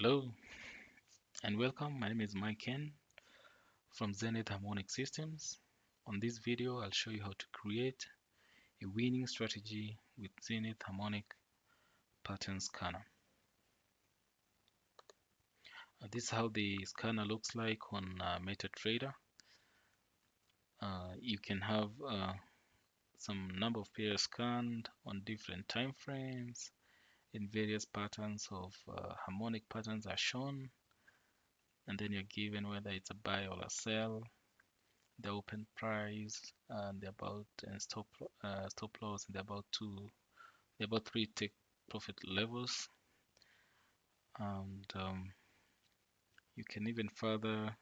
Hello and welcome. My name is Mike Ken from Zenith Harmonic Systems. On this video, I'll show you how to create a winning strategy with Zenith Harmonic pattern scanner. This is how the scanner looks like on MetaTrader. You can have some number of pairs scanned on different time frames in various patterns of harmonic patterns are shown, and then you're given whether it's a buy or a sell, the open price, and the about and stop loss, and the about three take profit levels. And you can even further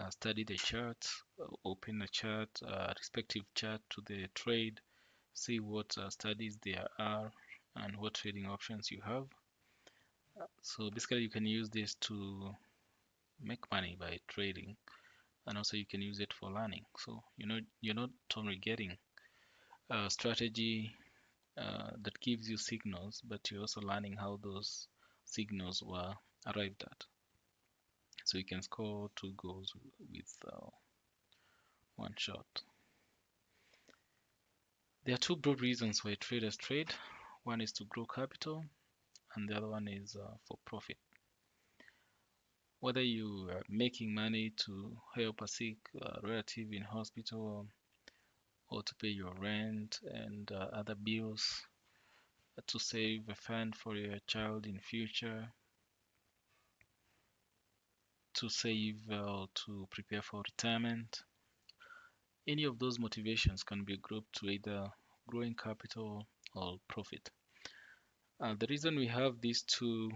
study the chart, open a chart, respective chart to the trade, see what studies there are and what trading options you have. So basically you can use this to make money by trading, and also you can use it for learning. So you're not only getting a strategy that gives you signals, but you're also learning how those signals were arrived at. So you can score 2 goals with one shot. There are two broad reasons why traders trade. One is to grow capital, and the other one is for profit. Whether you are making money to help a sick relative in hospital, or to pay your rent and other bills, to save a fund for your child in future, to save or to prepare for retirement. Any of those motivations can be grouped to either growing capital or profit. The reason we have these two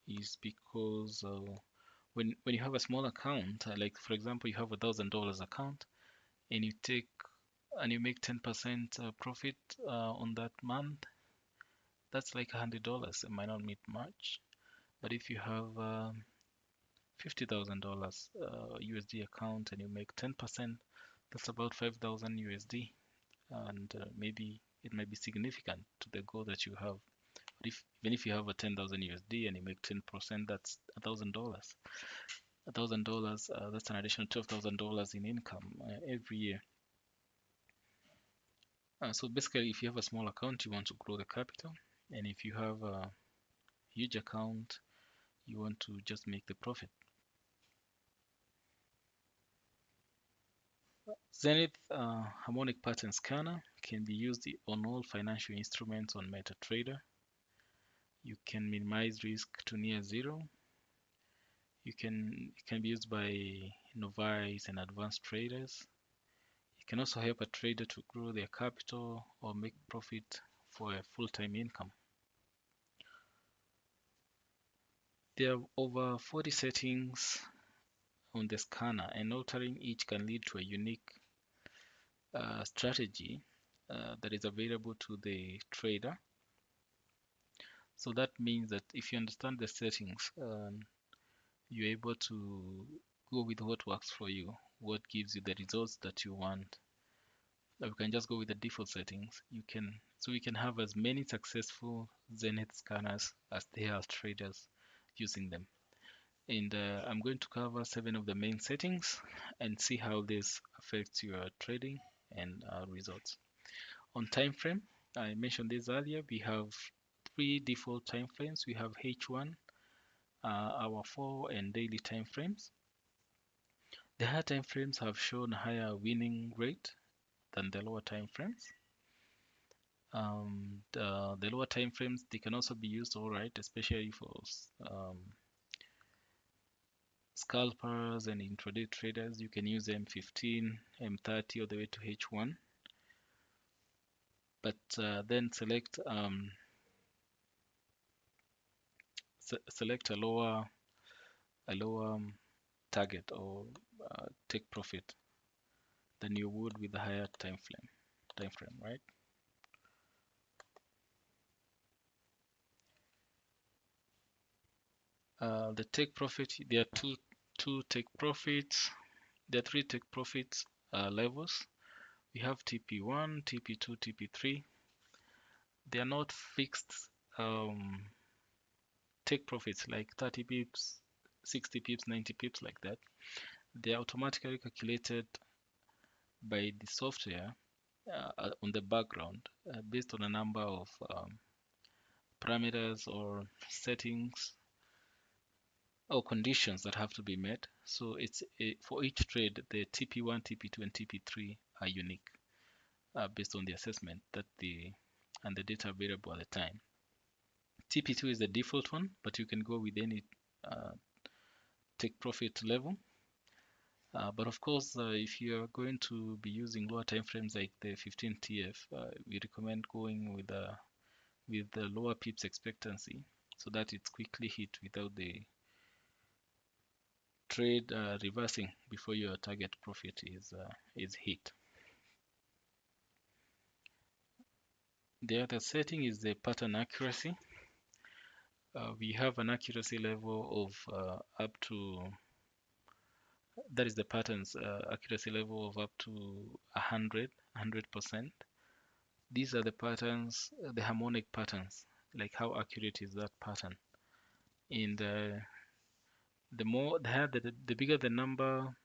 is because when you have a small account, like for example you have $1,000 account, and you make 10% profit on that month, that's like $100. It might not mean much, but if you have $50,000 USD account and you make 10%, that's about 5,000 USD, and maybe it might be significant to the goal that you have. But even if you have a 10,000 USD and you make 10%, that's $1,000. $1,000, that's an additional $12,000 in income every year. So basically, if you have a small account, you want to grow the capital, and if you have a huge account, you want to just make the profit. Zenith Harmonic Pattern Scanner can be used on all financial instruments on MetaTrader. You can minimize risk to near zero. It can be used by novice and advanced traders. It can also help a trader to grow their capital or make profit for a full-time income. There are over 40 settings on the scanner, and altering each can lead to a unique strategy that is available to the trader. So that means that if you understand the settings, you're able to go with what works for you, what gives you the results that you want. Now we can just go with the default settings. We can have as many successful Zenith scanners as there are traders using them. And I'm going to cover 7 of the main settings and see how this affects your trading and results. On time frame, I mentioned this earlier, we have 3 default time frames. We have H1, hour 4, and daily time frames. The higher time frames have shown higher winning rate than the lower time frames. The lower time frames, they can also be used all right, especially for scalpers and intraday traders. You can use M15, M30 all the way to H1, but then select select a lower target or take profit than you would with the higher time frame, right? The take profit, there are two take profits. There are 3 take profits levels. We have TP1, TP2, TP3. They are not fixed take profits like 30 pips, 60 pips, 90 pips, like that. They're automatically calculated by the software on the background based on a number of parameters or settings or conditions that have to be met. So it's for each trade, the TP1, TP2, and TP3 are unique based on the assessment that and the data available at the time. TP2 is the default one, but you can go with any take profit level. But of course, if you are going to be using lower time frames like the 15 TF, we recommend going with the lower pips expectancy so that it's quickly hit without the trade reversing before your target profit is hit. The other setting is the pattern accuracy. We have an accuracy level of up to, that is the patterns accuracy level of up to 100%. These are the patterns, the harmonic patterns, like how accurate is that pattern. In the more the bigger the number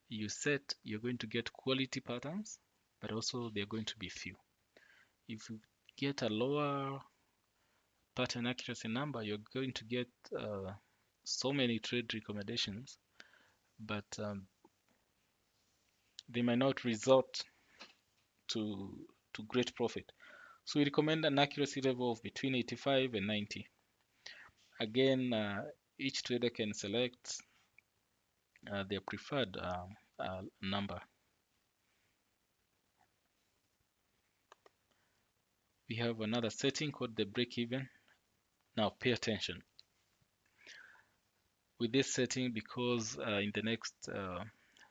you set, you're going to get quality patterns, but also they're going to be few. If you get a lower pattern accuracy number, you're going to get so many trade recommendations, but they might not result to great profit. So we recommend an accuracy level of between 85 and 90. Again, each trader can select their preferred number. We have another setting called the break-even. Now pay attention with this setting, because in the next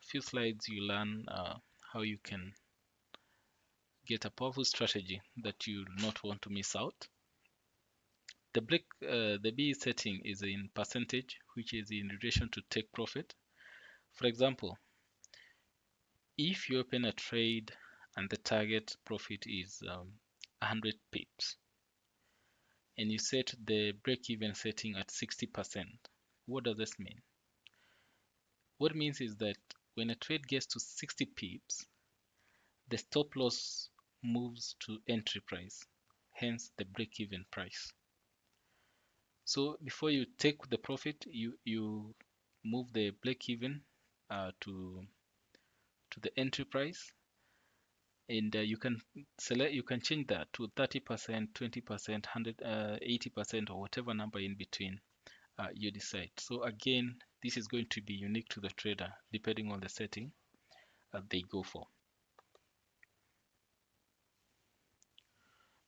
few slides you learn how you can get a powerful strategy that you do not want to miss out. The B setting is in percentage, which is in relation to take profit. For example, if you open a trade and the target profit is 100 pips and you set the break-even setting at 60%, what does this mean? What it means is that when a trade gets to 60 pips, the stop loss moves to entry price, hence the break-even price. So before you take the profit, you move the break-even to the entry price, and you can change that to 30%, 20%, 80%, or whatever number in between you decide. So again, this is going to be unique to the trader depending on the setting they go for.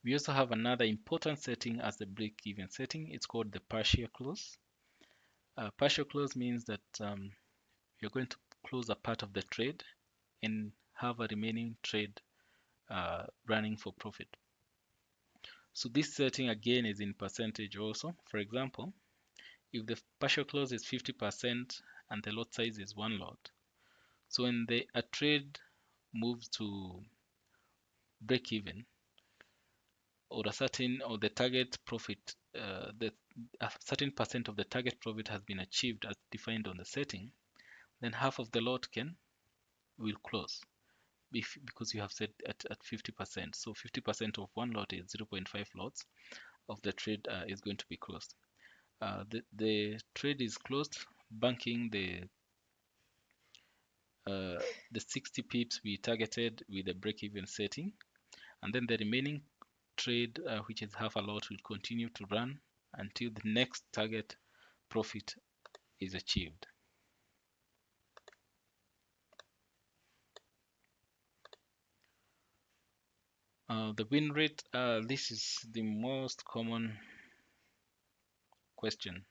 We also have another important setting as the break-even setting. It's called the partial close. Partial close means that you're going to close a part of the trade and have a remaining trade running for profit. So this setting again is in percentage also. For example, if the partial close is 50% and the lot size is one lot, so when a trade moves to break even, or the target profit, a certain percent of the target profit has been achieved as defined on the setting, then half of the lot will close because you have set at 50%. So 50% of one lot is 0.5 lots of the trade is going to be closed. The trade is closed, banking the 60 pips we targeted with the break-even setting, and then the remaining trade, which is half a lot, will continue to run until the next target profit is achieved. The win rate, this is the most common question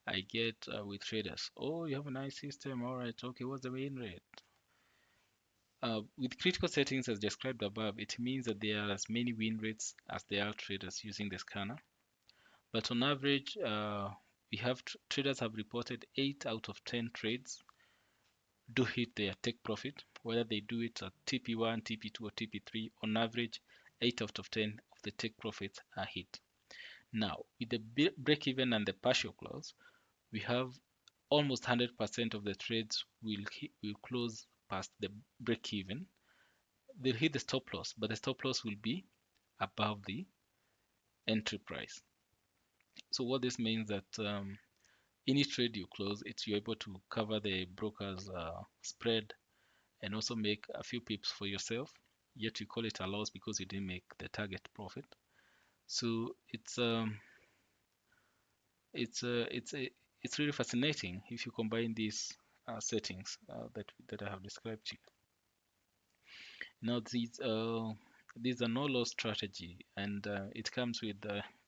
I get with traders. Oh, you have a nice system, all right, okay, what's the win rate? With critical settings as described above, it means that there are as many win rates as there are traders using the scanner. But on average, traders have reported 8 out of 10 trades do hit their take profit, whether they do it at TP1, TP2, or TP3. On average, 8 out of 10 of the take profits are hit. Now, with the break-even and the partial close, we have almost 100% of the trades will close past the break-even. They'll hit the stop loss, but the stop loss will be above the entry price. So what this means that any trade you close, you're able to cover the broker's spread and also make a few pips for yourself. Yet you call it a loss because you didn't make the target profit. So it's really fascinating if you combine these settings that I have described to you. Now these are no loss strategy, and it comes with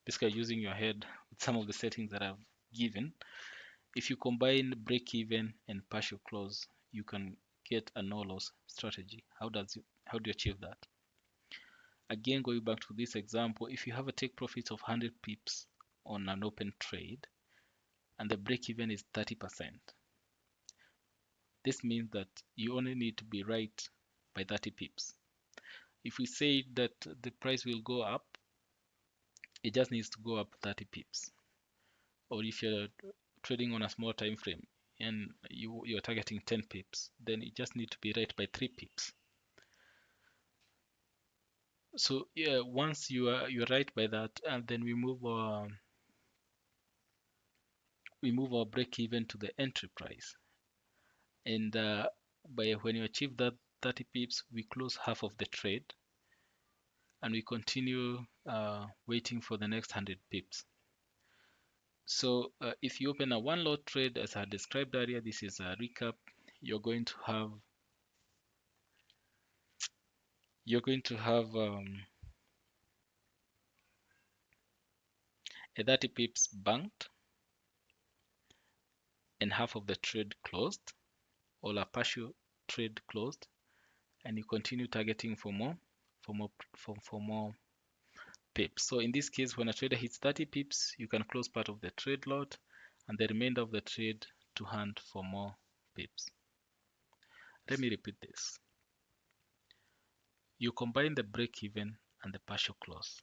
basically using your head with some of the settings that I've given. If you combine break even and partial close, you can get a no loss strategy. How do you achieve that? Again, going back to this example, if you have a take profit of 100 pips on an open trade and the break even is 30%, this means that you only need to be right by 30 pips. If we say that the price will go up, it just needs to go up 30 pips. Or if you're trading on a small time frame and you're targeting 10 pips, then it just need to be right by 3 pips. So yeah, once you're right by that, and then we move our break even to the entry price, and by when you achieve that 30 pips, we close half of the trade and we continue waiting for the next 100 pips. So if you open a one lot trade, as I described earlier, this is a recap. You're going to have a 30 pips banked and half of the trade closed, or a partial trade closed, and you continue targeting for more pips. So in this case, when a trader hits 30 pips, you can close part of the trade lot and the remainder of the trade to hunt for more pips. Let me repeat this. You combine the break even and the partial close.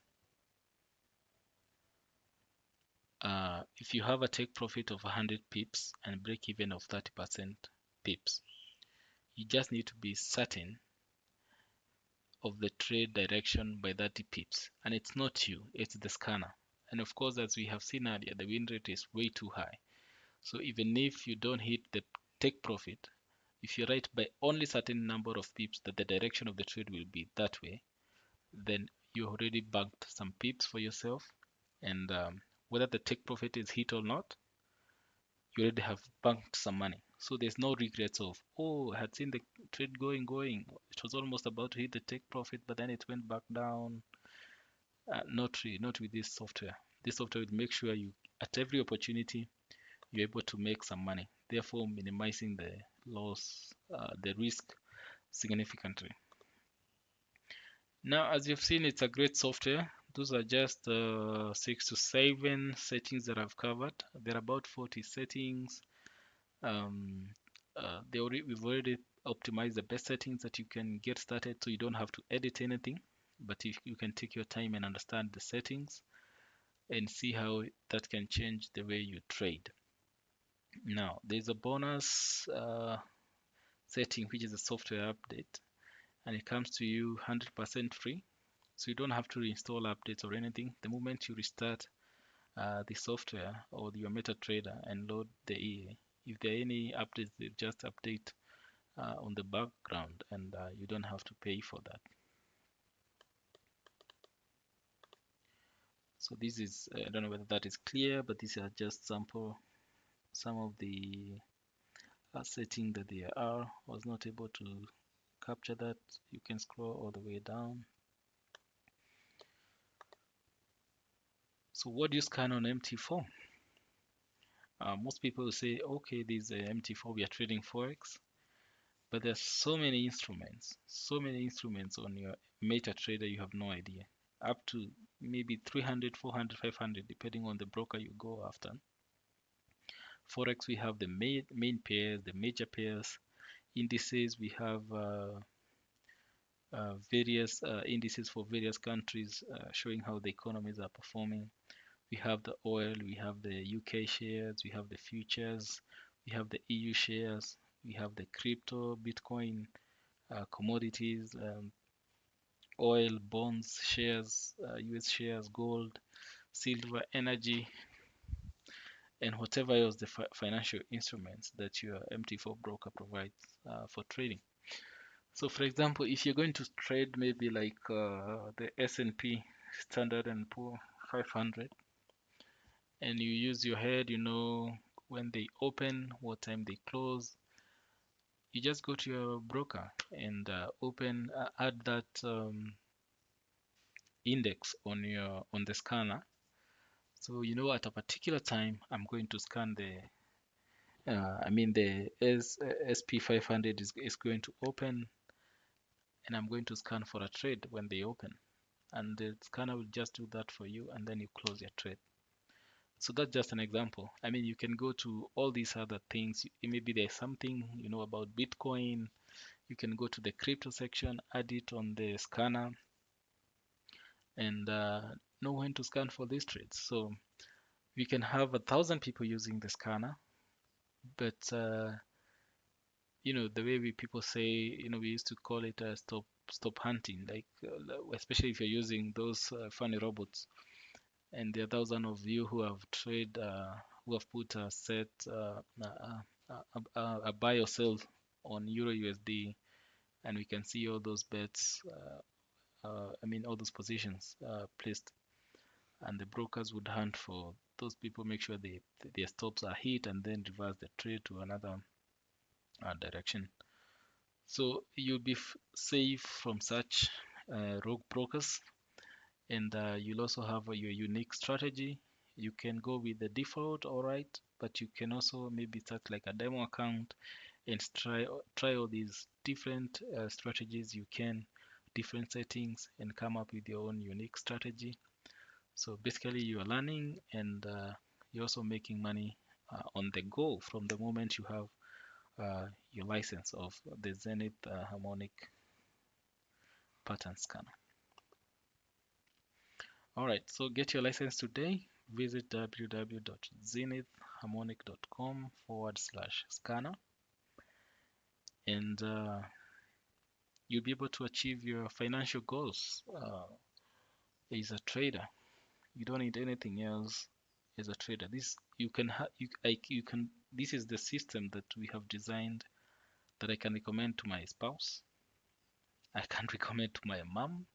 If you have a take profit of 100 pips and break even of 30% pips, you just need to be certain of the trade direction by 30 pips, and it's not you, it's the scanner. And of course, as we have seen earlier, the win rate is way too high. So even if you don't hit the take profit, if you're right by only certain number of pips that the direction of the trade will be that way, then you already banked some pips for yourself, and whether the take profit is hit or not, you already have banked some money. So there's no regrets of, oh, I had seen the trade going, it was almost about to hit the take profit, but then it went back down. Not really, not with this software. This software will make sure you, at every opportunity, you're able to make some money, therefore minimizing the loss, the risk significantly. Now, as you've seen, it's a great software. Those are just 6 to 7 settings that I've covered. There are about 40 settings. We've already optimized the best settings that you can get started, so you don't have to edit anything. But if you can take your time and understand the settings and see how that can change the way you trade. Now, there's a bonus setting, which is a software update, and it comes to you 100% free. So you don't have to reinstall updates or anything. The moment you restart the software or your MetaTrader and load the EA, if there are any updates, they just update on the background, and you don't have to pay for that. So this is, I don't know whether that is clear, but these are just some of the settings that there are. I was not able to capture that. You can scroll all the way down. So what do you scan on MT4? Most people will say, okay, this is MT4, we are trading Forex, but there's so many instruments on your MetaTrader, you have no idea. Up to maybe 300, 400, 500, depending on the broker you go after. Forex, we have the main pairs, the major pairs. Indices, we have various indices for various countries showing how the economies are performing. We have the oil, we have the UK shares, we have the futures, we have the EU shares, we have the crypto, Bitcoin, commodities, oil, bonds, shares, US shares, gold, silver, energy, and whatever else the financial instruments that your MT4 broker provides for trading. So, for example, if you're going to trade maybe like the S&P Standard and Poor 500, and you use your head, you know when they open, what time they close, you just go to your broker and add that index on the scanner. So you know at a particular time I'm going to scan the SP 500 is going to open, and I'm going to scan for a trade when they open, and the scanner will just do that for you, and then you close your trade. So that's just an example. I mean, you can go to all these other things. Maybe there's something you know about Bitcoin. You can go to the crypto section, add it on the scanner, and know when to scan for these trades. So we can have 1,000 people using the scanner, but you know the way people say, you know, we used to call it stop hunting, like especially if you're using those funny robots, and there are thousands of you who have who have put a set a buy or sell on Euro USD, and we can see all those bets. All those positions placed, and the brokers would hunt for those people, make sure their stops are hit, and then reverse the trade to another direction. So you'll be safe from such rogue brokers, and you'll also have your unique strategy. You can go with the default, all right, but you can also maybe start like a demo account and try all these different strategies. You can different settings and come up with your own unique strategy. So basically you are learning, and you're also making money on the go from the moment you have your license of the Zenith Harmonic pattern scanner. Alright, so get your license today. Visit www.zenithharmonic.com/scanner, and you'll be able to achieve your financial goals as a trader. You don't need anything else as a trader. This you can this is the system that we have designed that I can recommend to my spouse. I can recommend to my mom.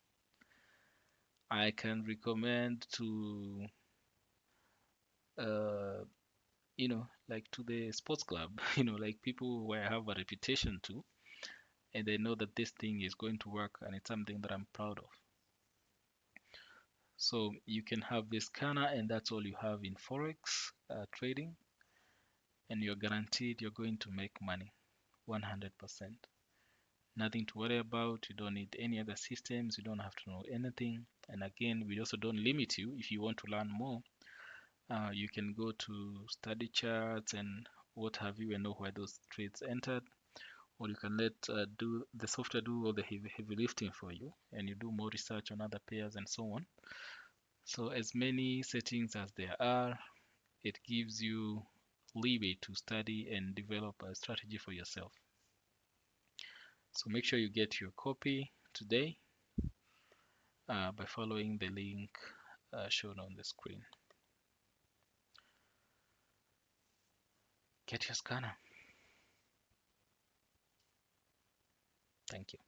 I can recommend to like to the sports club, like people where I have a reputation to, and they know that this thing is going to work and it's something that I'm proud of. So you can have this scanner, and that's all you have in Forex trading, and you're guaranteed you're going to make money 100%. Nothing to worry about. You don't need any other systems. You don't have to know anything. And again, we also don't limit you. If you want to learn more, you can go to study charts and what have you, and know where those trades entered, or you can let do the software do all the heavy lifting for you, and you do more research on other pairs and so on. So as many settings as there are, it gives you leeway to study and develop a strategy for yourself. So make sure you get your copy today by following the link shown on the screen. Get your scanner. Thank you.